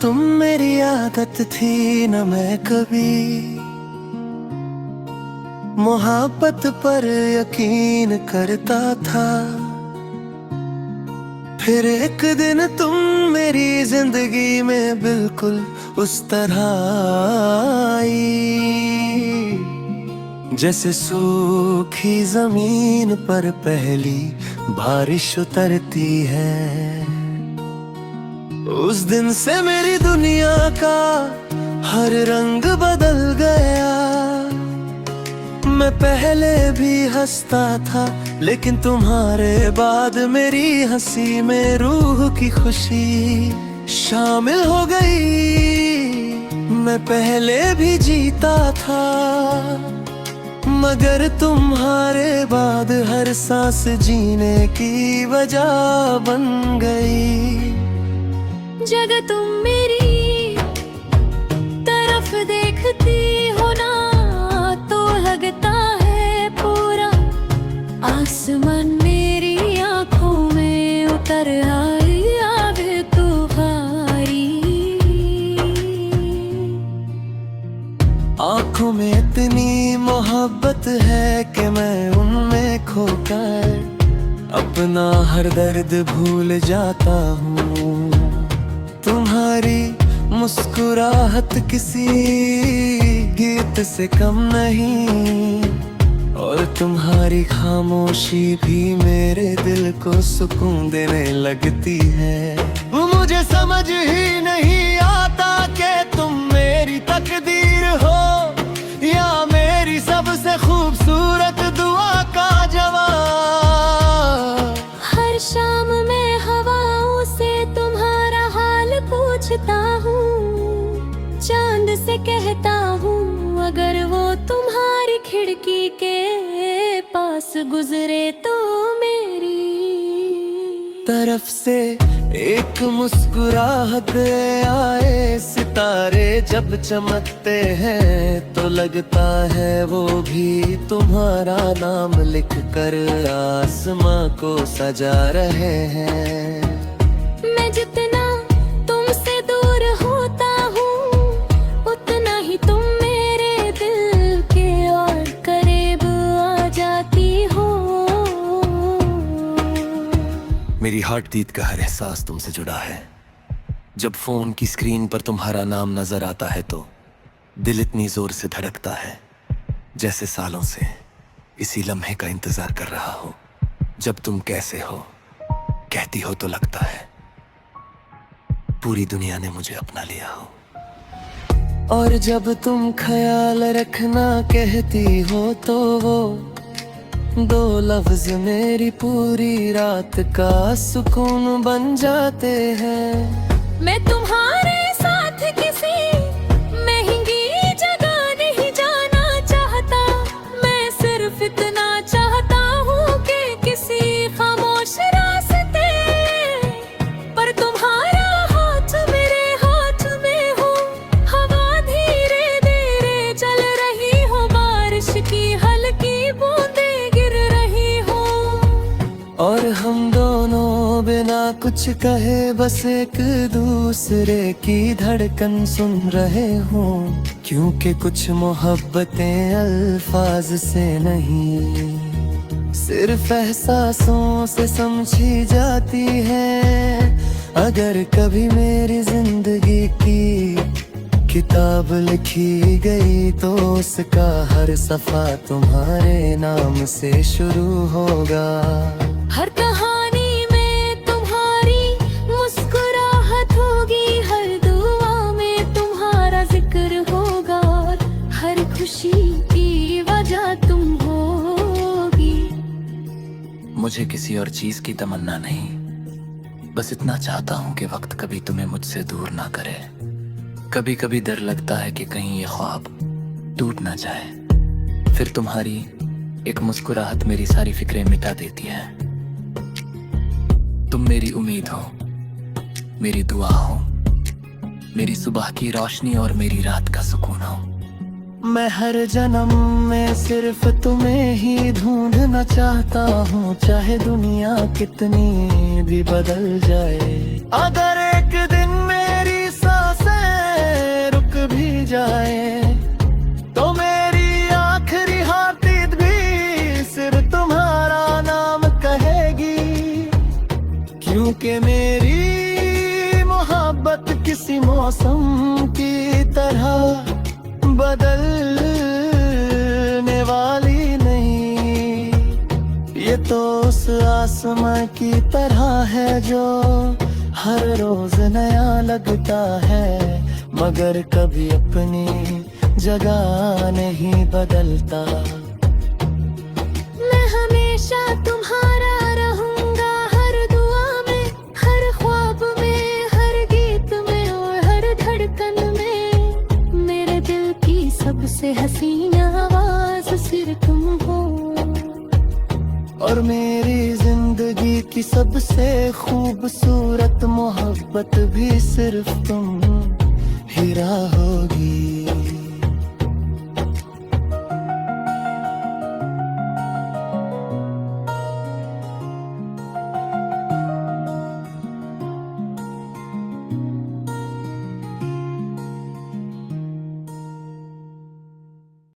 तुम मेरी आदत थी न मैं कभी मोहब्बत पर यकीन करता था। फिर एक दिन तुम मेरी जिंदगी में बिल्कुल उस तरह आई जैसे सूखी जमीन पर पहली बारिश उतरती है। उस दिन से मेरी दुनिया का हर रंग बदल गया। मैं पहले भी हंसता था लेकिन तुम्हारे बाद मेरी हंसी में रूह की खुशी शामिल हो गई। मैं पहले भी जीता था मगर तुम्हारे बाद हर सांस जीने की वजह बन गई। जगह तुम मेरी तरफ देखती हो ना तो लगता है पूरा आसमान मेरी आंखों में उतर आई आग तुम्हारी। आंखों में इतनी मोहब्बत है कि मैं उनमें खोकर अपना हर दर्द भूल जाता हूँ। तुम्हारी मुस्कुराहट किसी गीत से कम नहीं और तुम्हारी खामोशी भी मेरे दिल को सुकून देने लगती है। मुझे समझ ही नहीं आता कि तुम मेरी तकदीर हो या मेरी सबसे खूबसूरत दुआ का जवाब। हर शाम मैं हवाओं से तुम्हारा हाल पूछता हूँ, चांद से कहता हूँ अगर वो तुम्हारी खिड़की के पास गुजरे तो मेरी तरफ से एक मुस्कुराहट आए। सितारे जब चमकते हैं तो लगता है वो भी तुम्हारा नाम लिख कर आसमां को सजा रहे हैं। मैं जितना तुमसे दूर होता हूँ उतना ही तुम मेरे दिल के और करीब आ जाती हो। मेरी हार्ट बीट का हर एहसास तुमसे जुड़ा है। जब फोन की स्क्रीन पर तुम्हारा नाम नजर आता है तो दिल इतनी जोर से धड़कता है जैसे सालों से इसी लम्हे का इंतजार कर रहा हो। जब तुम कैसे हो कहती हो तो लगता है पूरी दुनिया ने मुझे अपना लिया हो। और जब तुम ख्याल रखना कहती हो तो वो दो लफ्ज मेरी पूरी रात का सुकून बन जाते हैं। मैं तुम्हारे साथ किसी महंगी जगह नहीं जाना चाहता, मैं सिर्फ इतना चाहता हूँ कि किसी खामोश रास्ते पर तुम्हारा हाथ मेरे हाथ में हो। हवा धीरे धीरे चल रही हो, बारिश की हल्की बूंदें गिर रही हो और हम दोनों बिना कुछ कहे बस एक दूसरे की धड़कन सुन रहे हों। क्योंकि कुछ मोहब्बतें अल्फाज से नहीं सिर्फ एहसासों से समझी जाती है। अगर कभी मेरी जिंदगी की किताब लिखी गई तो उसका हर सफा तुम्हारे नाम से शुरू होगा। हर कहानी में तुम्हारी मुस्कुराहट होगी, हर दुआ में तुम्हारा जिक्र होगा और हर खुशी की वजह तुम होगी। मुझे किसी और चीज की तमन्ना नहीं, बस इतना चाहता हूँ कि वक्त कभी तुम्हें मुझसे दूर ना करे। कभी कभी डर लगता है कि कहीं ये ख्वाब टूट ना जाए। फिर तुम्हारी एक मुस्कुराहट मेरी सारी फिक्रें मिटा देती है। तुम मेरी उम्मीद हो, मेरी दुआ हो, मेरी सुबह की रोशनी और मेरी रात का सुकून हो। मैं हर जन्म में सिर्फ तुम्हें ही ढूंढना चाहता हूँ, चाहे दुनिया कितनी भी बदल जाए। अगर एक दिन मेरी किसी मौसम की तरह बदलने वाली नहीं। ये तो उस आसमां की तरह है जो हर रोज नया लगता है, मगर कभी अपनी जगह नहीं बदलता। मैं हमेशा तुम्हारा रहूंगा, हर दुआ में, हर ख्वाब में, हर गीत में और हर धड़कन में। मेरे दिल की सबसे हसीन आवाज सिर्फ तुम हो, और मेरी जिंदगी की सबसे खूबसूरत मोहब्बत भी सिर्फ तुम ही रहोगी।